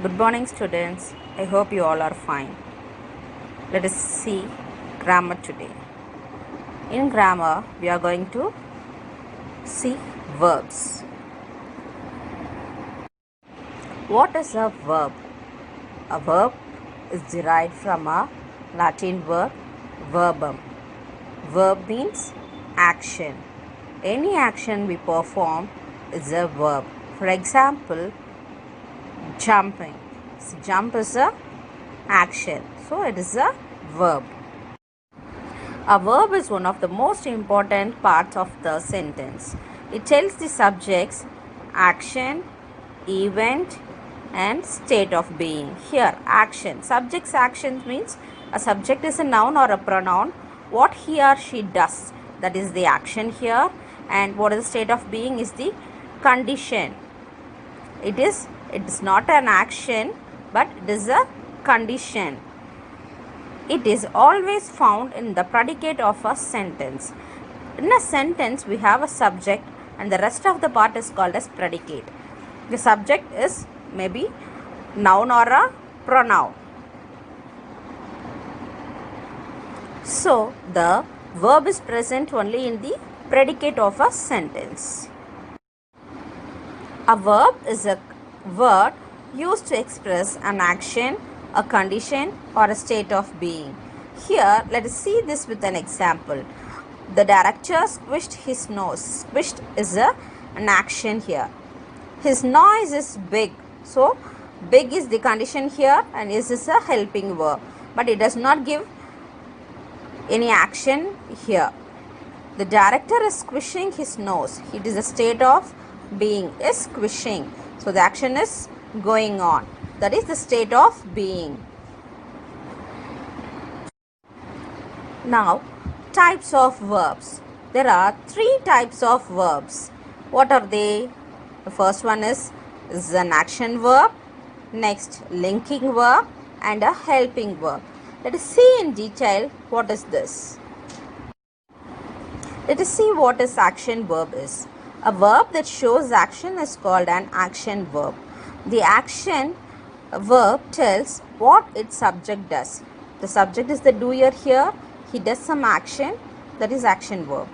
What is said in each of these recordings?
Good morning, students. I hope you all are fine. Let us see grammar today. In grammar, we are going to see verbs. What is a verb? A verb is derived from a Latin verb, verbum. Verb means action. Any action we perform is a verb. For example, jumping. So, jump is a action. So, it is a verb. A verb is one of the most important parts of the sentence. It tells the subject's action, event, and state of being. Here, action. Subject's action means a subject is a noun or a pronoun. What he or she does, that is the action here. And what is the state of being is the condition. It is not an action, but it is a condition. It is always found in the predicate of a sentence. In a sentence, we have a subject and the rest of the part is called as predicate. The subject is maybe noun or a pronoun. So, the verb is present only in the predicate of a sentence. A verb is a word used to express an action, a condition, or a state of being. Here, let us see this with an example. The director squished his nose. Squished is an action here. His noise is big. So, big is the condition here and is a helping verb. But it does not give any action here. The director is squishing his nose. It is a state of being, is squishing. So, the action is going on. That is the state of being. Now, types of verbs. There are 3 types of verbs. What are they? The first one is an action verb, next linking verb, and a helping verb. Let us see in detail what is this. Let us see what is action verb is. A verb that shows action is called an action verb. The action verb tells what its subject does. The subject is the doer here. He does some action, that is action verb.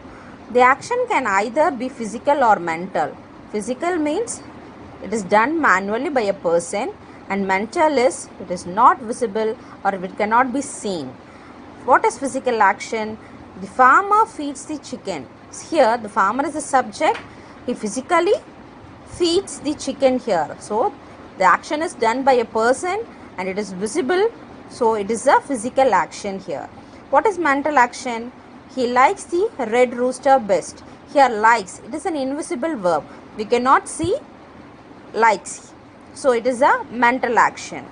The action can either be physical or mental. Physical means it is done manually by a person, and mental is it is not visible or it cannot be seen. What is physical action? The farmer feeds the chicken. Here the farmer is the subject. He physically feeds the chicken here. So the action is done by a person and it is visible. So it is a physical action here. What is mental action? He likes the red rooster best. Here likes, it is an invisible verb. We cannot see likes. So it is a mental action.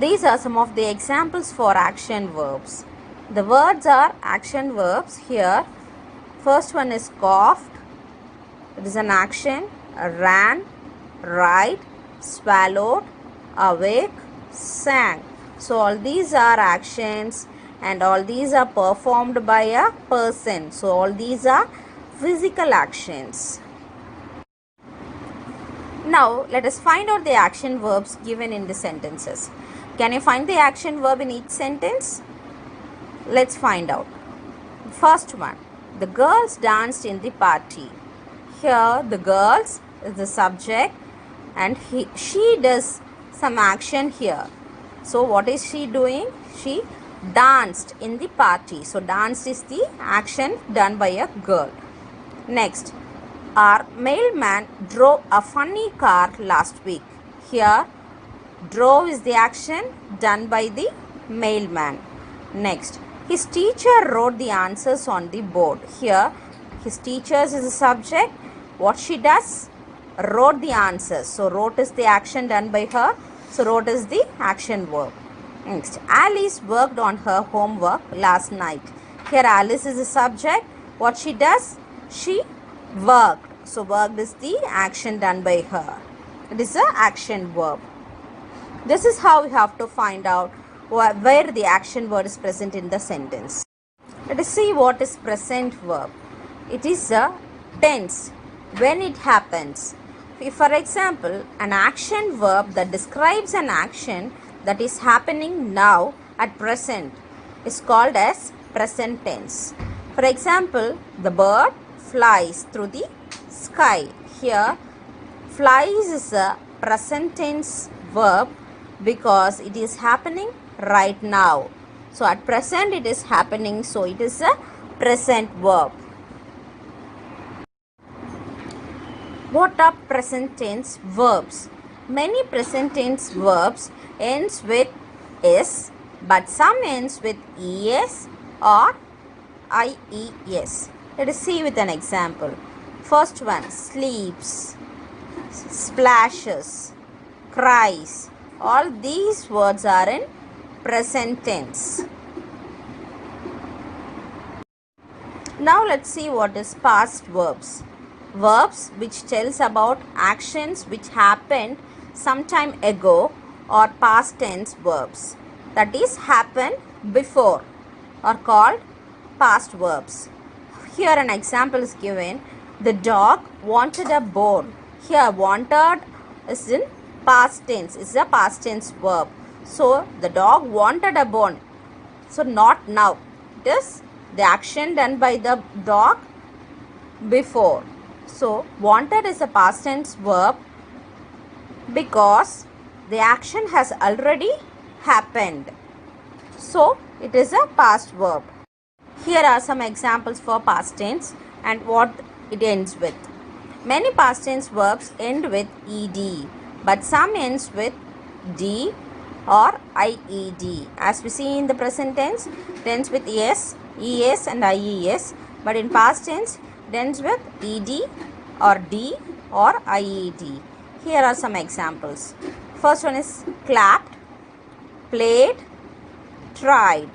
These are some of the examples for action verbs. The words are action verbs here. First one is coughed. It is an action. Ran, ride, swallowed, awake, sang. So all these are actions and all these are performed by a person. So all these are physical actions. Now let us find out the action verbs given in the sentences. Can you find the action verb in each sentence? Let's find out. First one, the girls danced in the party. Here the girls is the subject and she does some action here. So what is she doing? She danced in the party. So dance is the action done by a girl. Next, our mailman drove a funny car last week. Here drove is the action done by the mailman. Next, his teacher wrote the answers on the board. Here his teachers is the subject. What she does? Wrote the answers. So wrote is the action done by her. So wrote is the action verb. Next, Alice worked on her homework last night. Here Alice is the subject. What she does? She worked. So worked is the action done by her. It is an action verb. This is how we have to find out where the action word is present in the sentence. Let us see what is present verb. It is a tense when it happens. If, for example, an action verb that describes an action that is happening now at present is called as present tense. For example, the bird flies through the sky. Here, flies is a present tense verb because it is happening right now. So, at present it is happening, so it is a present verb. What are present tense verbs? Many present tense verbs ends with s, but some ends with es or ies. Let us see with an example. First one, sleeps, splashes, cries. All these words are in present tense. Now let's see what is past verbs. Verbs which tells about actions which happened some time ago or past tense verbs. That is happened before are called past verbs. Here an example is given. The dog wanted a bone. Here wanted is in past tense. It's a past tense verb. So the dog wanted a bone. So not now. It is the action done by the dog before. So wanted is a past tense verb because the action has already happened. So it is a past verb. Here are some examples for past tense and what it ends with. Many past tense verbs end with ed, but some ends with d or ied. As we see in the present tense, it ends with es, es and ies, but in past tense it ends with ed or d or ied. Here are some examples. First one is clapped, played, tried.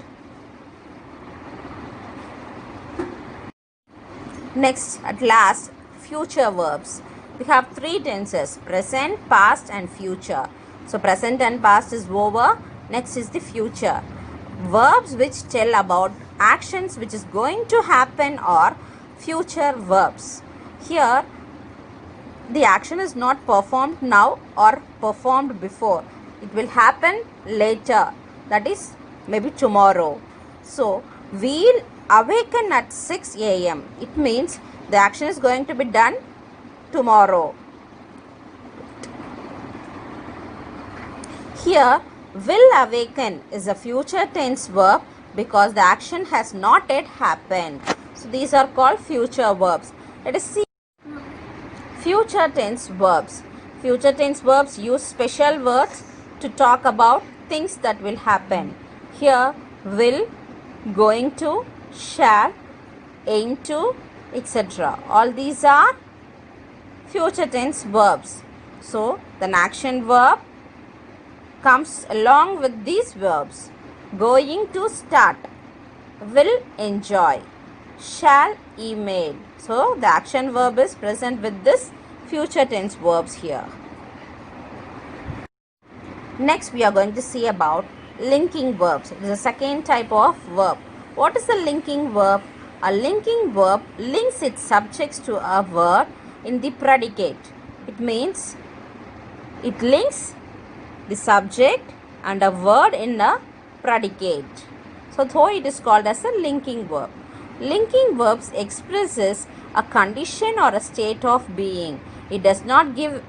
Next, at last, future verbs. We have three tenses: present, past and future. So present and past is over. Next is the future. Verbs which tell about actions which is going to happen are future verbs. Here the action is not performed now or performed before. It will happen later, that is maybe tomorrow. So we'll awaken at 6 a.m. It means the action is going to be done tomorrow. Here will awaken is a future tense verb because the action has not yet happened. So these are called future verbs. Let us see future tense verbs. Future tense verbs use special words to talk about things that will happen. Here will, going to, shall, aim to, etc. All these are future tense verbs. So the action verb comes along with these verbs. Going to start, will enjoy, shall email. So the action verb is present with this future tense verbs here. Next we are going to see about linking verbs. It is a second type of verb. What is a linking verb? A linking verb links its subjects to a word in the predicate. It means it links the subject and a word in a predicate. So it is called as a linking verb. Linking verbs expresses a condition or a state of being. It does not give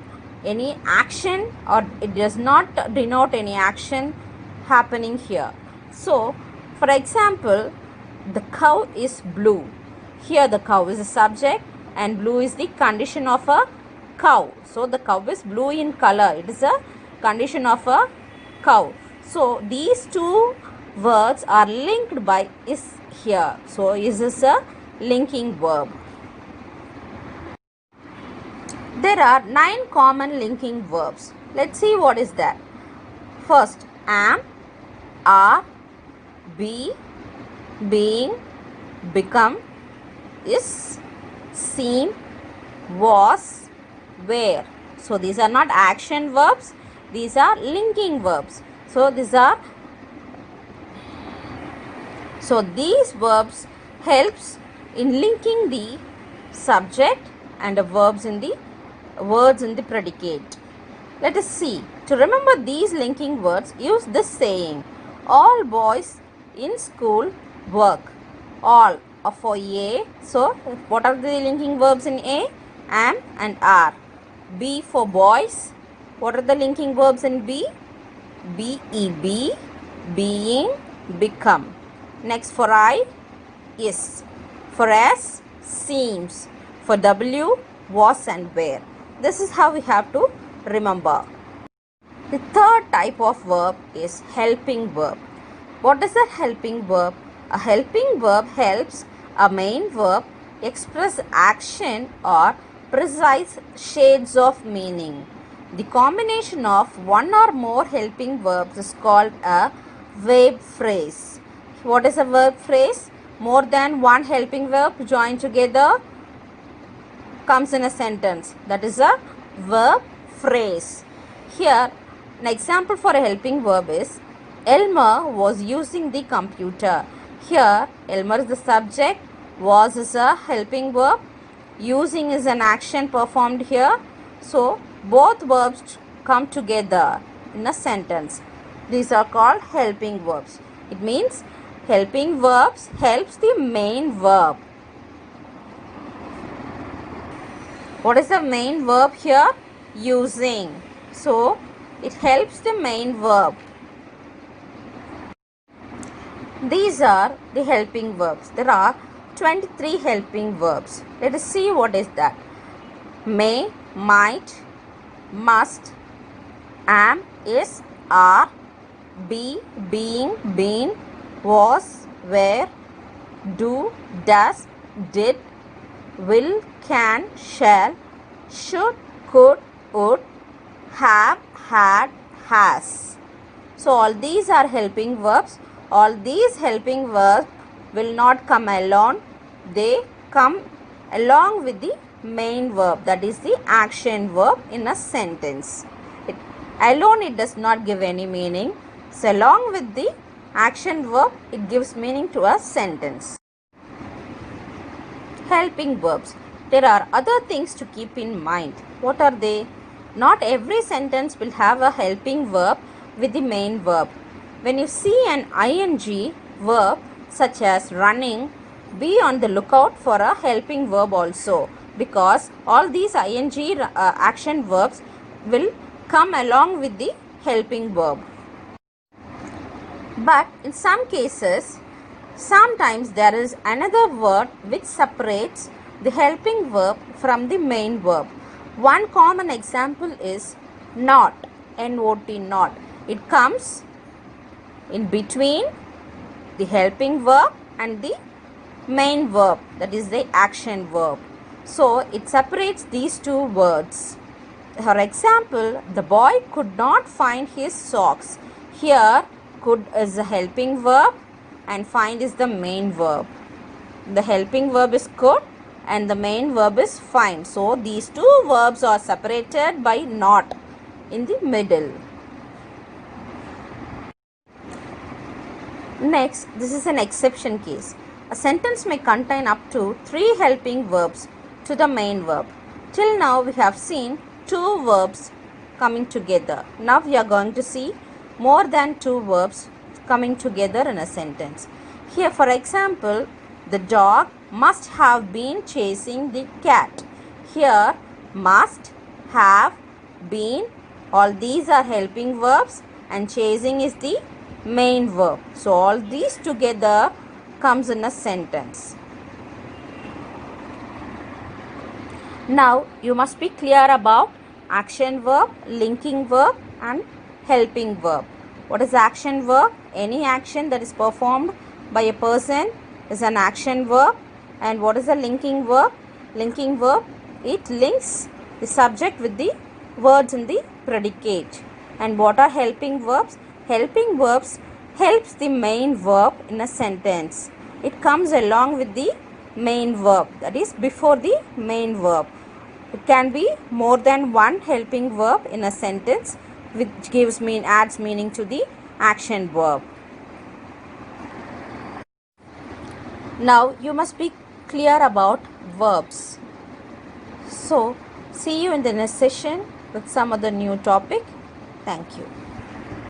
any action or it does not denote any action happening here. So for example, the cow is blue. Here the cow is the subject and blue is the condition of a cow. So the cow is blue in color. It is a condition of a cow. So these two words are linked by is here. So is a linking verb. There are 9 common linking verbs. Let's see what is that. First, am, are, be, being, become, is, seem, was, were. So these are not action verbs. These are linking verbs. So these verbs helps in linking the subject and the verbs in the words in the predicate. Let us see. To remember these linking words, use this saying. All boys in school work. All are for A. So, what are the linking verbs in A? Am and are. B for boys. What are the linking verbs in B? BEB, being, become. Next for I, is. For S, seems. For W, was and were. This is how we have to remember. The third type of verb is helping verb. What is a helping verb? A helping verb helps a main verb express action or precise shades of meaning. The combination of one or more helping verbs is called a verb phrase. What is a verb phrase? More than one helping verb joined together comes in a sentence. That is a verb phrase. Here, an example for a helping verb is Elmer was using the computer. Here, Elmer is the subject, was is a helping verb, using is an action performed here. So, both verbs come together in a sentence. These are called helping verbs. It means helping verbs helps the main verb. What is the main verb here? Using. So, it helps the main verb. These are the helping verbs. There are 23 helping verbs. Let us see what is that. May, might, must, am, is, are, be, being, been, was, were, do, does, did, will, can, shall, should, could, would, have, had, has. So all these are helping verbs. All these helping verbs will not come alone. They come along with the main verb, that is the action verb in a sentence. Alone it does not give any meaning. So along with the action verb, it gives meaning to a sentence. Helping verbs. There are other things to keep in mind. What are they? Not every sentence will have a helping verb with the main verb. When you see an ing verb such as running, be on the lookout for a helping verb also, because all these ing action verbs will come along with the helping verb. But in some cases, sometimes there is another word which separates the helping verb from the main verb. One common example is not, N-O-T, not. It comes in between the helping verb and the main verb, that is the action verb. So it separates these two words. For example, the boy could not find his socks. Here, could is the helping verb and find is the main verb. The helping verb is could and the main verb is find. So these two verbs are separated by not in the middle. Next, this is an exception case. A sentence may contain up to 3 helping verbs to the main verb. Till now we have seen 2 verbs coming together. Now we are going to see more than 2 verbs coming together in a sentence. Here, for example, the dog must have been chasing the cat. Here, must, have, been, all these are helping verbs and chasing is the main verb. So all these together comes in a sentence. Now you must be clear about action verb, linking verb and helping verb. What is action verb? Any action that is performed by a person is an action verb. And what is a linking verb? Linking verb, it links the subject with the words in the predicate. And what are helping verbs? Helping verbs helps the main verb in a sentence. It comes along with the main verb, that is before the main verb. It can be more than one helping verb in a sentence, which adds meaning to the action verb. Now you must be clear about verbs. So See you in the next session with some other new topic. Thank you.